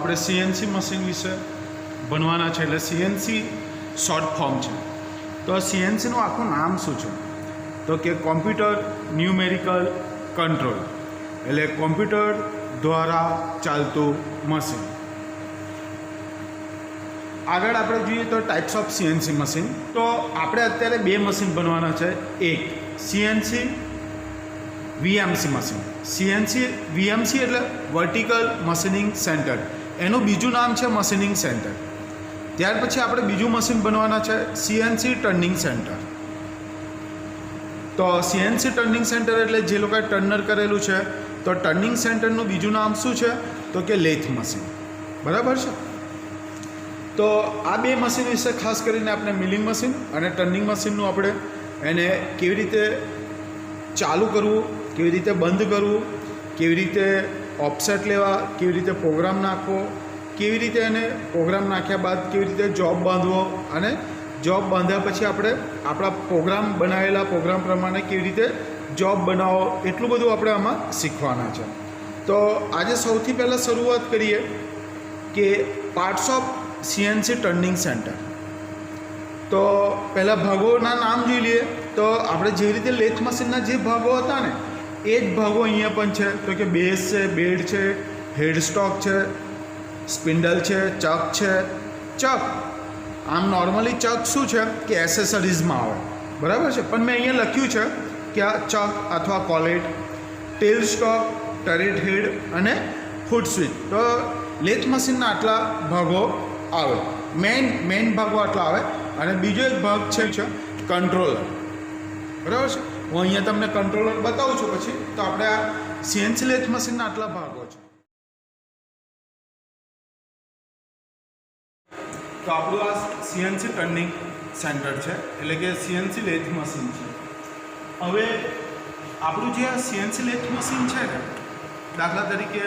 આપણે CNC machine વિશે ભણવાના છે, એટલે સીએનસી શોર્ટ ફોર્મ છે. તો સીએનસીનું આખું નામ શું છે? તો કે કોમ્પ્યુટર ન્યુમેરિકલ કંટ્રોલ, એટલે કોમ્પ્યુટર દ્વારા ચાલતું મશીન. આગળ આપણે જોઈએ તો ટાઈપ્સ ઓફ સીએનસી મશીન. તો આપણે અત્યારે બે મશીન બનવાના છે. એક CNC VMC machine. CNC VMC એટલે વર્ટિકલ મશીનિંગ સેન્ટર, એનું બીજું નામ છે મશીનિંગ સેન્ટર. ત્યાર પછી આપણે બીજું મશીન બનવાના છે સીએનસી ટર્નિંગ સેન્ટર. તો સીએનસી ટર્નિંગ સેન્ટર એટલે જે લોકોએ ટર્નર કરેલું છે, તો ટર્નિંગ સેન્ટરનું બીજું નામ શું છે? તો કે લેથ મશીન. બરાબર છે. તો આ બે મશીન વિશે ખાસ કરીને આપણે મિલિંગ મશીન અને ટર્નિંગ મશીનનું આપણે એને કેવી રીતે ચાલુ કરવું, કેવી રીતે બંધ કરવું, કેવી રીતે ઓફસેટ લેવા, કેવી રીતે પ્રોગ્રામ નાખવો, કેવી રીતે એને પ્રોગ્રામ નાખ્યા બાદ કેવી રીતે જોબ બાંધવો, અને જોબ બાંધ્યા પછી આપણે આપણા પ્રોગ્રામ બનાવેલા પ્રોગ્રામ પ્રમાણે કેવી રીતે જોબ બનાવો, એટલું બધું આપણે આમાં શીખવાના છે. તો આજે સૌથી પહેલાં શરૂઆત કરીએ કે parts of CNC turning centre. તો પહેલાં ભાગોના નામ જોઈ લઈએ. તો આપણે જેવી રીતે લેથ મશીનના જે ભાગો હતા ને, એ જ ભાગો અહીંયા પણ છે. તો કે બેઝ છે, બેડ છે, હેડ સ્ટોક છે, સ્પિન્ડલ છે, ચક છે. ચક આમ નોર્મલી ચક શું છે કે એસેસરીઝમાં આવે, બરાબર છે, પણ મેં અહીંયા લખ્યું છે કે આ ચક અથવા કોલેટ, ટેલ સ્ટોક, ટરેટ હેડ અને ફૂટ સ્વિચ. તો લેથ મશીનના આટલા ભાગો આવે, મેઇન ભાગો આટલા આવે. અને બીજો એક ભાગ છે કંટ્રોલર. બરાબર છે. હું અહીંયા તમને કંટ્રોલર બતાવું છું પછી. તો આપણે આ સીએનસી લેથ મશીનના આટલા ભાગો છે. તો આપણું આ સીએનસી ટર્નિંગ સેન્ટર છે, એટલે કે સીએનસી લેથ મશીન છે. હવે આપણું જે આ સીએનસી લેથ મશીન છે ને, દાખલા તરીકે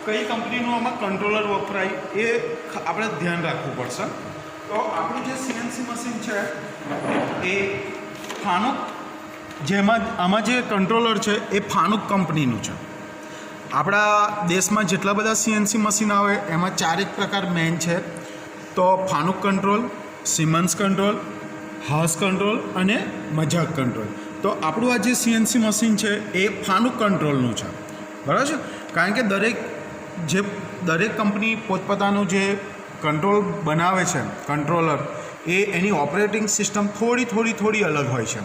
કઈ કંપનીનું આમાં કંટ્રોલર વપરાય એ આપણે ધ્યાન રાખવું પડશે. તો આપણું જે સીએનસી મશીન છે એ ફાનુક, જેમાં આમાં જે કંટ્રોલર છે એ ફાનુક કંપનીનું છે. આપણા દેશમાં જેટલા બધા સીએનસી મશીન આવે એમાં ચારેક પ્રકાર મેઇન છે. તો ફાનુક કંટ્રોલ, સિમન્સ કંટ્રોલ, હાસ કંટ્રોલ અને મજાક કંટ્રોલ. તો આપણું આ જે સીએનસી મશીન છે એ ફાનુક કંટ્રોલનું છે. બરાબર છે. કારણ કે દરેક કંપની પોતપોતાનું જે કંટ્રોલ બનાવે છે કંટ્રોલર, એ એની ઓપરેટિંગ સિસ્ટમ થોડી અલગ હોય છે.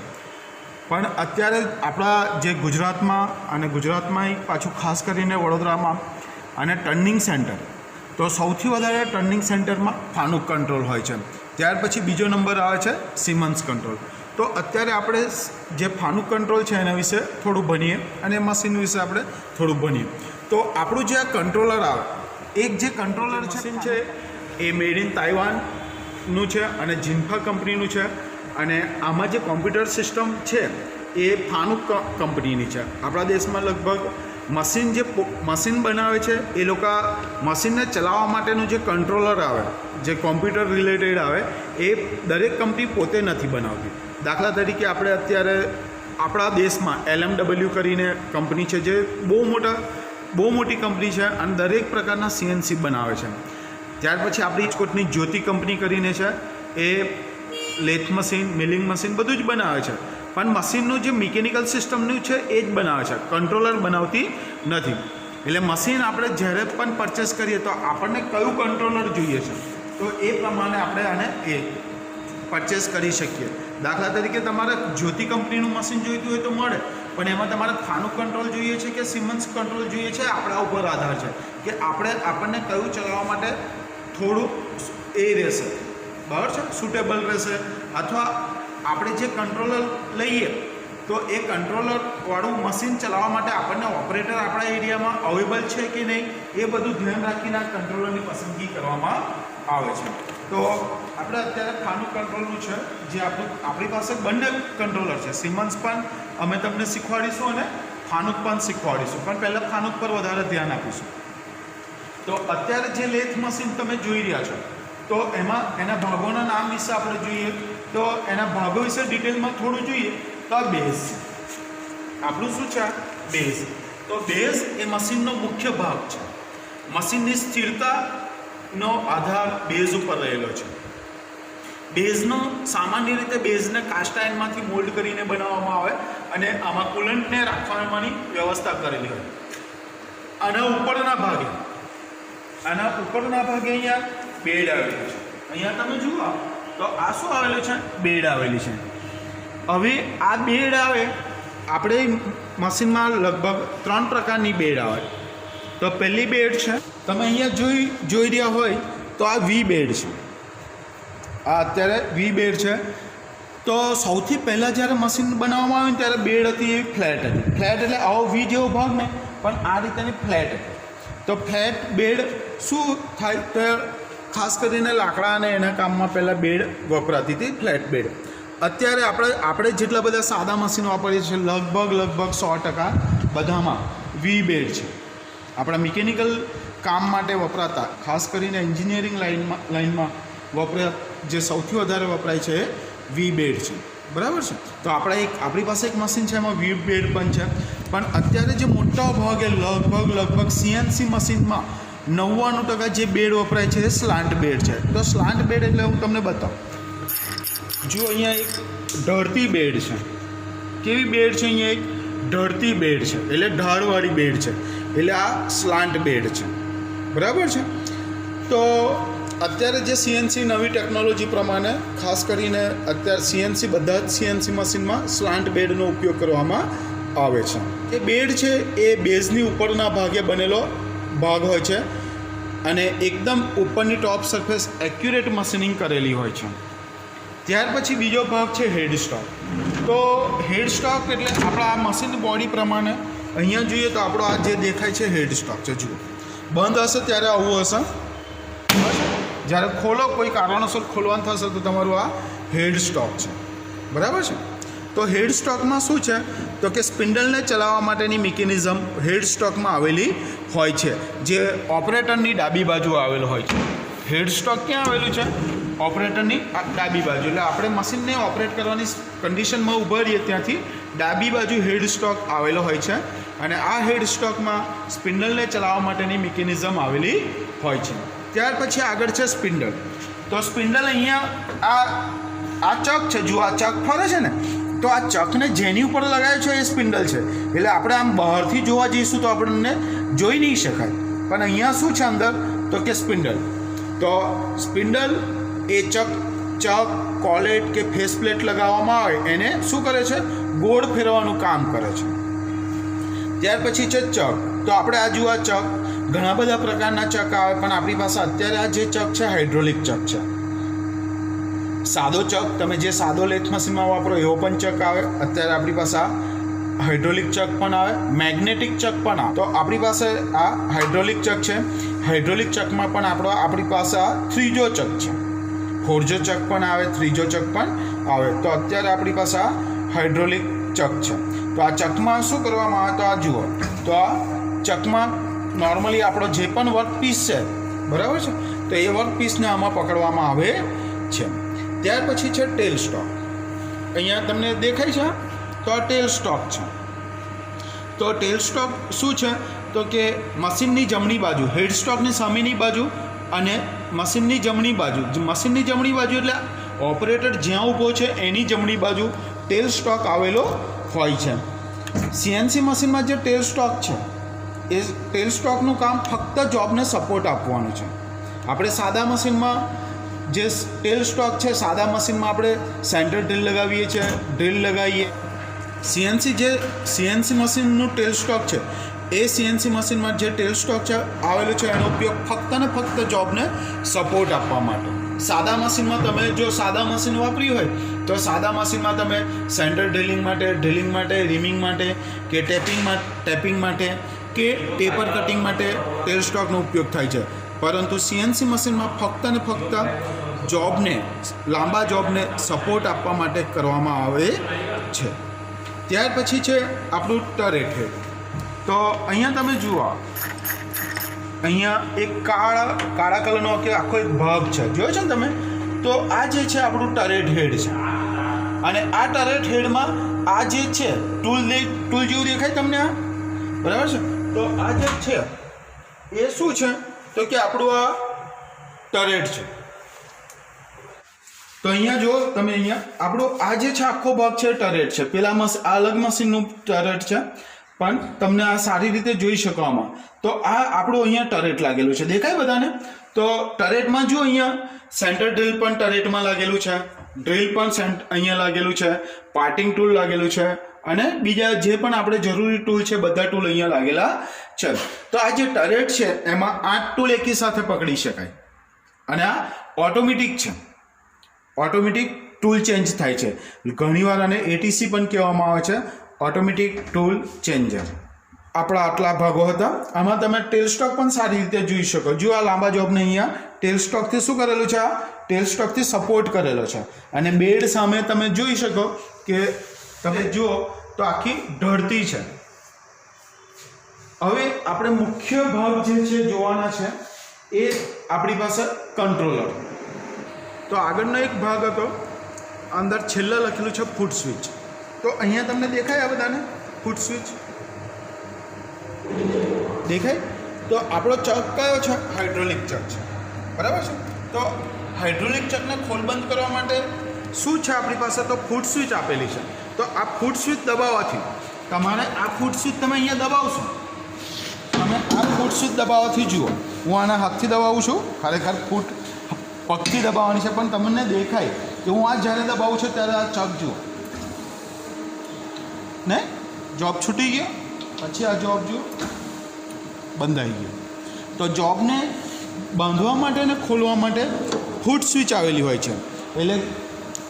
પણ અત્યારે આપણા જે ગુજરાતમાં પાછું ખાસ કરીને વડોદરામાં અને ટર્નિંગ સેન્ટર, તો સૌથી વધારે ટર્નિંગ સેન્ટરમાં ફાનુક કંટ્રોલ હોય છે. ત્યાર પછી બીજો નંબર આવે છે સિમન્સ કંટ્રોલ. તો અત્યારે આપણે જે ફાનુક કંટ્રોલ છે એના વિશે થોડું ભણીએ અને મશીન વિશે આપણે થોડું ભણીએ. તો આપણું જે આ કંટ્રોલર આવે, એક જે કંટ્રોલર મશીન છે એ મેડ ઇન તાઇવાનનું છે અને જિન્ફા કંપનીનું છે. અને આમાં જે કોમ્પ્યુટર સિસ્ટમ છે એ ફાનુક કંપનીની છે. આપણા દેશમાં લગભગ મશીન બનાવે છે એ લોકો મશીનને ચલાવવા માટેનું જે કંટ્રોલર આવે, જે કોમ્પ્યુટર રિલેટેડ આવે, એ દરેક કંપની પોતે નથી બનાવતી. દાખલા તરીકે આપણે અત્યારે આપણા દેશમાં LMW કરીને કંપની છે, જે બહુ મોટી કંપની છે અને દરેક પ્રકારના સીએનસી બનાવે છે. ત્યાર પછી આપણી રાજકોટની જ્યોતિ કંપની કરીને છે, એ લેથ મશીન, મિલિંગ મશીન બધું જ બનાવે છે. પણ મશીનનું જે મિકેનિકલ સિસ્ટમનું છે એ જ બનાવે છે, કંટ્રોલર બનાવતી નથી. એટલે મશીન આપણે જ્યારે પણ પરચેસ કરીએ તો આપણને કયું કંટ્રોલર જોઈએ છે, તો એ પ્રમાણે આપણે આને પરચેસ કરી શકીએ. દાખલા તરીકે તમારે જ્યોતિ કંપનીનું મશીન જોઈતું હોય તો મળે, પણ એમાં તમારે ફાનુક કંટ્રોલ જોઈએ છે કે સિમન્સ કંટ્રોલ જોઈએ છે, આપણા ઉપર આધાર છે કે આપણને કયું ચલાવવા માટે થોડું એ રહેશે, બરાબર છે, સુટેબલ રહેશે. અથવા આપણે જે કંટ્રોલર લઈએ તો એ કંટ્રોલરવાળું મશીન ચલાવવા માટે આપણને ઓપરેટર આપણા એરિયામાં અવેલેબલ છે કે નહીં, એ બધું ધ્યાન રાખીને આ કંટ્રોલરની પસંદગી કરવામાં આવે છે. તો આપણે અત્યારે ફાનુક કંટ્રોલનું છે, જે આપણી પાસે બંને કંટ્રોલર છે. સિમન્સ પણ અમે તમને શીખવાડીશું અને ફાનુક પણ શીખવાડીશું, પણ પહેલાં ફાનુક પર વધારે ધ્યાન આપીશું. તો અત્યારે જે લેથ મશીન તમે જોઈ રહ્યા છો, તો એમાં એના ભાગોના નામ વિશે આપણે જોઈએ. તો એના ભાગો વિશે ડિટેલમાં થોડું જોઈએ તો આ બેઝ છે. આપણું શું છે? બેઝ. તો બેઝ એ મશીનનો મુખ્ય ભાગ છે. મશીનની સ્થિરતાનો આધાર બેઝ ઉપર રહેલો છે. બેઝનો સામાન્ય રીતે બેઝને કાસ્ટ આયર્નમાંથી મોલ્ડ કરીને બનાવવામાં આવે અને આમાં કુલન્ટને રાખવાની વ્યવસ્થા કરેલી હોય. આના ઉપરના ભાગે અહીંયા બેડ આવેલું છે. અહીંયા તમે જુઓ તો આ શું આવેલું છે? બેડ આવેલી છે. હવે આ બેડ આવે, આપણે મશીનમાં લગભગ 3 પ્રકારની બેડ આવે. તો પહેલી બેડ છે, તમે અહીંયા જોઈ રહ્યા હોય તો આ વી બેડ છે. આ અત્યારે વી બેડ છે. તો સૌથી પહેલાં જ્યારે મશીન બનાવવામાં આવે ને ત્યારે બેડ હતી એ ફ્લેટ હતી. ફ્લેટ એટલે આવો વી જેવો ભાગ ને, પણ આ રીતેની ફ્લેટ હતી. તો ફ્લેટ બેડ શું થાય તો ખાસ કરીને લાકડા અને એના કામમાં પહેલાં બેડ વપરાતી હતી, ફ્લેટ બેડ. અત્યારે આપણે જેટલા બધા સાદા મશીન વાપરીએ છીએ લગભગ 100% બધામાં વી બેડ છે. આપણા મિકેનિકલ કામ માટે વપરાતા, ખાસ કરીને એન્જિનિયરિંગ લાઇનમાં જે સૌથી વધારે વપરાય છે એ વી બેડ છે. બરાબર છે. તો આપણી પાસે એક મશીન છે એમાં વી બેડ પણ છે. પણ અત્યારે જે મોટા ભાગે લગભગ સીએનસી મશીનમાં 99% જે બેડ વપરાય છે એ સ્લાન્ટ બેડ છે. તો સ્લાન્ટ બેડ એટલે હું તમને બતાવું. જો અહીંયા એક ઢળતી બેડ છે. કેવી બેડ છે? અહીંયા એક ઢળતી બેડ છે, એટલે ઢાળવાળી બેડ છે, એટલે આ સ્લાન્ટ બેડ છે. બરાબર છે. તો અત્યારે જે સીએનસી નવી ટેકનોલોજી પ્રમાણે ખાસ કરીને અત્યારે બધા જ સીએનસી મશીનમાં સ્લાન્ટ બેડનો ઉપયોગ કરવામાં આવે છે. એ બેડ છે એ બેઝની ઉપરના ભાગે બનેલો ભાગ હોય છે અને એકદમ ઉપરની ટોપ સરફેસ એક્યુરેટ મશીનિંગ કરેલી હોય છે. ત્યાર પછી બીજો ભાગ છે હેડ સ્ટોક. તો હેડ સ્ટોક એટલે આપણા આ મશીનની બોડી પ્રમાણે અહીંયા જોઈએ તો આપણો આ જે દેખાય છે હેડ સ્ટોક છે. જુઓ, બંધ હશે ત્યારે આવું હશે. જ્યારે ખોલો, કોઈ કારણોસર ખોલવાનું થશે તો તમારું આ હેડ સ્ટોક છે. બરાબર છે. તો હેડ સ્ટોકમાં શું છે તો કે સ્પિન્ડલને ચલાવવા માટેની મિકેનિઝમ હેડ સ્ટોકમાં આવેલી હોય છે, જે ઓપરેટરની ડાબી બાજુ આવેલું હોય છે. હેડ સ્ટોક ક્યાં આવેલું છે? ઓપરેટરની ડાબી બાજુ. એટલે આપણે મશીનને ઓપરેટ કરવાની કન્ડિશનમાં ઊભા રહીએ ત્યાંથી ડાબી બાજુ હેડ સ્ટોક આવેલો હોય છે અને આ હેડ સ્ટોકમાં સ્પિન્ડલને ચલાવવા માટેની મિકેનિઝમ આવેલી હોય છે. ત્યાર પછી આગળ છે સ્પિન્ડલ. તો સ્પિન્ડલ અહીંયા આ ચક છે. જો આ ચક ફરે છે ને, તો આ ચકને જેની ઉપર લગાવ્યો છે એ સ્પિન્ડલ છે. એટલે આપણે આમ બહારથી જોવા જઈશું તો આપણને જોઈ નહીં શકાય, પણ અહીંયા શું છે અંદર તો કે સ્પિન્ડલ. તો સ્પિન્ડલ એ ચક કોલેટ કે ફેસ પ્લેટ લગાવવામાં આવે એને શું કરે છે? ગોળ ફેરવાનું કામ કરે છે. ત્યાર પછી છે ચક. તો આપણે આ જુઓ, ચક ઘણા બધા પ્રકારના ચક આવે, પણ આપણી પાસે અત્યારે આ જે ચક છે હાઇડ્રોલિક ચક છે. સાદો ચક તમે જે સાદો લેથ મશીનમાં વાપરો એવો પણ ચક આવે. અત્યારે આપણી પાસે આ હાઇડ્રોલિક ચક પણ આવે, મેગ્નેટિક ચક પણ આવે. તો આપણી પાસે આ હાઇડ્રોલિક ચક છે. હાઇડ્રોલિક ચકમાં પણ આપણી પાસે આ ત્રીજો ચક છે. ફોરજો ચક પણ આવે, ત્રીજો ચક પણ આવે. તો અત્યારે આપણી પાસે આ હાઇડ્રોલિક ચક છે. તો આ ચકમાં શું કરવામાં આવે તો આ જુઓ, તો આ ચકમાં નોર્મલી આપણો જે પણ વર્કપીસ છે, બરાબર છે, તો એ વર્કપીસને આમાં પકડવામાં આવે છે. ત્યાર પછી છે ટેલ સ્ટોક. અહીંયા તમને દેખાય છે તો આ ટેલ સ્ટોક છે. તો ટેલ સ્ટોક શું છે તો કે મશીનની જમણી બાજુ, હેડ સ્ટોકની સામેની બાજુ અને મશીનની જમણી બાજુ. મશીનની જમણી બાજુ એટલે ઓપરેટર જ્યાં ઊભો છે એની જમણી બાજુ ટેલ સ્ટોક આવેલો હોય છે. સીએનસી મશીનમાં જે ટેલ સ્ટોક છે એ ટેલ સ્ટોકનું કામ ફક્ત જોબને સપોર્ટ આપવાનું છે. આપણે સાદા મશીનમાં જે ટેલ સ્ટોક છે, સાદા મશીનમાં આપણે સેન્ટર ડ્રીલ લગાવીએ છીએ, ડ્રીલ લગાવીએ. સીએનસી મશીનનું ટેલ સ્ટોક છે એ સીએનસી મશીનમાં જે ટેલ સ્ટોક છે આવેલું છે એનો ઉપયોગ ફક્ત ને ફક્ત જોબને સપોર્ટ આપવા માટે. સાદા મશીનમાં તમે જો સાદા મશીન વાપર્યું હોય તો સાદા મશીનમાં તમે સેન્ટર ડ્રિલિંગ માટે, રીમિંગ માટે કે ટેપિંગ માટે કે ટેપર કટિંગ માટે ટેલ સ્ટોકનો ઉપયોગ થાય છે. પરંતુ સીએનસી મશીનમાં ફક્ત ને ફક્ત લાંબા જોબને સપોર્ટ આપવા માટે કરવામાં આવે છે. ત્યાર પછી છે આપણું ટરેટ હેડ. તો અહીંયા તમે જુઓ, અહીંયા એક કાળા કલરનો કે આખો એક ભાગ છે, જોયો છે ને તમે? તો આ જે છે આપણું ટરેટ હેડ છે અને આ ટરેટ હેડમાં આ જે છે ટૂલ જેવું દેખાય તમને આ, બરાબર છે? તો આ જે છે એ શું છે તો કે આપણું આ ટરેટ છે. તો અહીંયા જો તમે અહીંયા આપણો આ જે છે આખો ભાગ છે ટરેટ છે. પેલા આ અલગ મશીનનું ટરેટ છે, પણ તમને આ સારી રીતે જોઈ શકો આમાં. તો આ આપણું અહીંયા ટરેટ લાગેલું છે, દેખાય બધાને? તો ટરેટમાં જો અહીંયા સેન્ટર ડ્રીલ પણ ટરેટમાં લાગેલું છે, ડ્રીલ પણ અહીંયા લાગેલું છે, પાર્ટિંગ ટૂલ લાગેલું છે, અને બીજા જે પણ આપણે જરૂરી ટૂલ છે બધા ટૂલ અહીંયા લાગેલા છે. તો આ જે ટરેટ છે એમાં 8 ટૂલ એકી સાથે પકડી શકાય, અને આ ઓટોમેટિક છે. ઓટોમેટિક ટૂલ ચેન્જ થાય છે ઘણીવાર, અને એટીસી પણ કહેવામાં આવે છે, ઓટોમેટિક ટૂલ ચેન્જર. આપણા આટલા ભાગો હતા. આમાં તમે ટેલ સ્ટોક પણ સારી રીતે જોઈ શકો. જો આ લાંબા જોબને અહીંયા ટેલ સ્ટોકથી શું કરેલું છે? આ ટેલ સ્ટોકથી સપોર્ટ કરેલો છે. અને બેડ સામે તમે જોઈ શકો કે તમે જુઓ તો આખી ઢળતી છે. હવે આપણે મુખ્ય ભાગ જે છે જોવાના છે એ આપણી પાસે કંટ્રોલર. તો આગળનો એક ભાગ હતો, અંદર છેલ્લે લખેલું છે ફૂટ સ્વિચ. તો અહીંયા તમને દેખાય આ બધાને ફૂટ સ્વિચ દેખાય? તો આપણો ચક કયો છે? હાઇડ્રોલિક ચક છે, બરાબર છે? તો હાઇડ્રોલિક ચકને ખોલબંધ કરવા માટે શું છે આપણી પાસે? તો ફૂટ સ્વિચ આપેલી છે. તો આ ફૂટ સ્વિચ દબાવવાથી તમારે આ ફૂટ સ્વિચ તમે અહીંયા દબાવશો, તમે આ ફૂટ સ્વિચ દબાવવાથી જુઓ, હું આના હાથથી દબાવું છું, ખરેખર ફૂટ પગથી દબાવવાની છે, પણ તમને દેખાય કે હું આ જ્યારે દબાવું છું ત્યારે આ ચક જુઓ ને, જોબ છૂટી ગયો, પછી આ જોબ જુઓ બંધાઈ ગયો. તો જોબને બાંધવા માટે અને ખોલવા માટે ફૂટ સ્વિચ આવેલી હોય છે. એટલે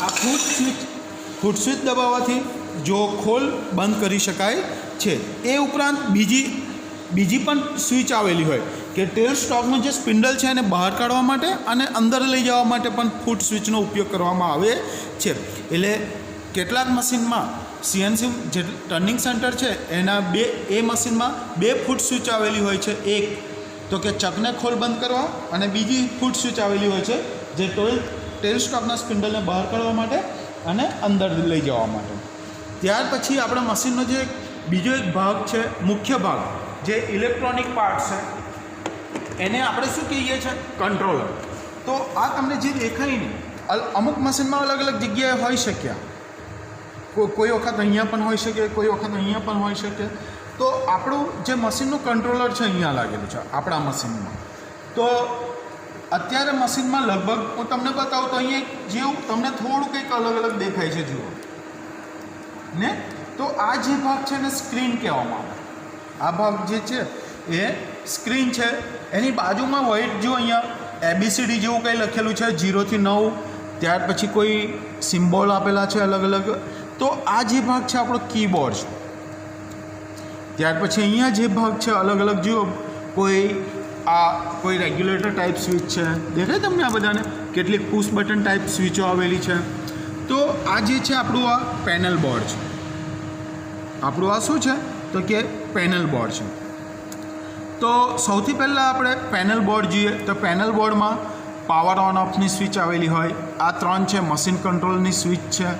આ ફૂટ સ્વિચ દબાવવાથી જો ખોલ બંધ કરી શકાય છે. એ ઉપરાંત બીજી પણ સ્વિચ આવેલી હોય કે ટેલ સ્ટોકનું જે સ્પિન્ડલ છે એને બહાર કાઢવા માટે અને અંદર લઈ જવા માટે પણ ફૂટ સ્વિચનો ઉપયોગ કરવામાં આવે છે. એટલે કેટલાક મશીનમાં સીએનસી જે ટર્નિંગ સેન્ટર છે એના એ મશીનમાં 2 ફૂટ સ્વિચ આવેલી હોય છે. એક તો કે ચકને ખોલ બંધ કરવા, અને બીજી ફૂટ સ્વિચ આવેલી હોય છે જે ટેલ સ્ટોકના સ્પિન્ડલને બહાર કાઢવા માટે અને અંદર લઈ જવા માટે. ત્યાર પછી આપણા મશીનનો જે બીજો એક ભાગ છે, મુખ્ય ભાગ જે ઇલેક્ટ્રોનિક પાર્ટ છે, એને આપણે શું કહીએ છીએ? કંટ્રોલર. તો આ તમને જે દેખાય ને, અમુક મશીનમાં અલગ અલગ જગ્યાએ હોઈ શક્યા, કોઈ વખત અહીંયા પણ હોઈ શકે, કોઈ વખત અહીંયા પણ હોઈ શકે. તો આપણું જે મશીનનું કંટ્રોલર છે અહીંયા લાગેલું છે આપણા મશીનમાં. તો અત્યારે મશીનમાં લગભગ હું તમને બતાવું તો અહીંયા જેવું તમને થોડું કંઈક અલગ અલગ દેખાય છે, જુઓ ને. તો આ જે ભાગ છે એને સ્ક્રીન કહેવામાં આવે. આ ભાગ જે છે એ સ્ક્રીન છે. એની બાજુમાં વ્હાઇટ જો અહીંયા ABCD જેવું કંઈ લખેલું છે 0 થી 9, ત્યાર પછી કોઈ સિમ્બોલ આપેલા છે અલગ અલગ. તો આ જે ભાગ છે આપણો કીબોર્ડ છે. ત્યાર પછી અહીંયા જે ભાગ છે અલગ અલગ જુઓ, કોઈ રેગ્યુલેટર ટાઈપ સ્વિચ છે, દેખાય તમને આ બધાને? કેટલીક પુશ બટન ટાઈપ સ્વિચો આવેલી છે. તો આ જે છે આપણું આ પેનલ બોર્ડ છે. આપણું આ શું છે તો કે પેનલ બોર્ડ છે. તો સૌથી પહેલાં આપણે પેનલ બોર્ડ જોઈએ તો પેનલ બોર્ડમાં પાવર ઓન ઓફની સ્વિચ આવેલી હોય. આ 3 છે મશીન કંટ્રોલની સ્વિચ છે.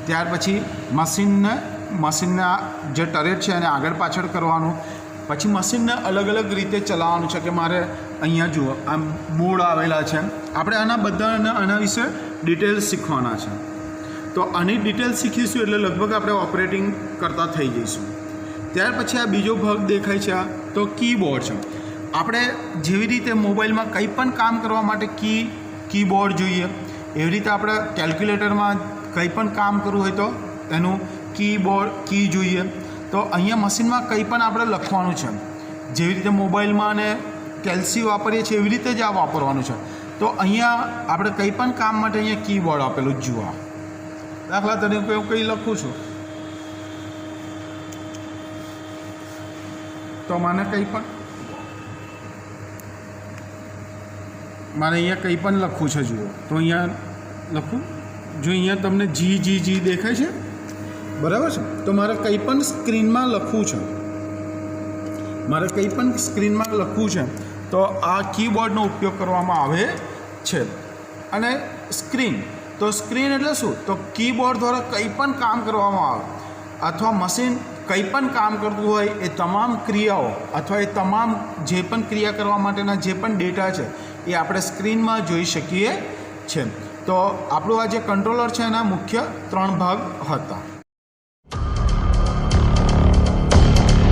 ત્યાર પછી મશીનના જે ટરેટ છે એને આગળ પાછળ કરવાનું, પછી મશીનને અલગ અલગ રીતે ચલાવવાનું છે કે મારે અહીંયા જુઓ આમ મોડ આવેલા છે. આપણે આના વિશે ડિટેલ્સ શીખવાના છે. તો આની ડિટેલ્સ શીખીશું એટલે લગભગ આપણે ઓપરેટિંગ કરતા થઈ જઈશું. ત્યાર પછી આ બીજો ભાગ દેખાય છે, આ તો કીબોર્ડ છે. આપણે જેવી રીતે મોબાઈલમાં કંઈ પણ કામ કરવા માટે કીબોર્ડ જોઈએ, એવી રીતે આપણે કેલ્ક્યુલેટરમાં કંઈ પણ કામ કરવું હોય તો એનું કી જોઈએ. તો અહીંયા મશીનમાં કંઈ પણ આપણે લખવાનું છે, જેવી રીતે મોબાઈલમાં અને કેલ્સી વાપરીએ છીએ એવી રીતે જ આ વાપરવાનું છે. તો અહીંયા આપણે કંઈ પણ કામ માટે અહીંયા કીબોર્ડ આપેલું જ જુઓ. દાખલા તરીકે હું કંઈ લખું છું તો મને અહીંયા કંઈ પણ લખવું છે જુઓ, તો અહીંયા લખું. જો અહીંયા તમને જી દેખાય છે, બરાબર છે? તો મારે કંઈ પણ સ્ક્રીનમાં લખવું છે, તો આ કીબોર્ડનો ઉપયોગ કરવામાં આવે છે. અને સ્ક્રીન એટલે શું? તો કીબોર્ડ દ્વારા કંઈ પણ કામ કરવામાં આવે, અથવા મશીન કંઈ પણ કામ કરતું હોય એ તમામ ક્રિયાઓ અથવા એ તમામ જે પણ ક્રિયા કરવા માટેના જે પણ ડેટા છે એ આપણે સ્ક્રીનમાં જોઈ શકીએ છીએ. તો આપણું આ જે કંટ્રોલર છે એના મુખ્ય 3 ભાગ હતા.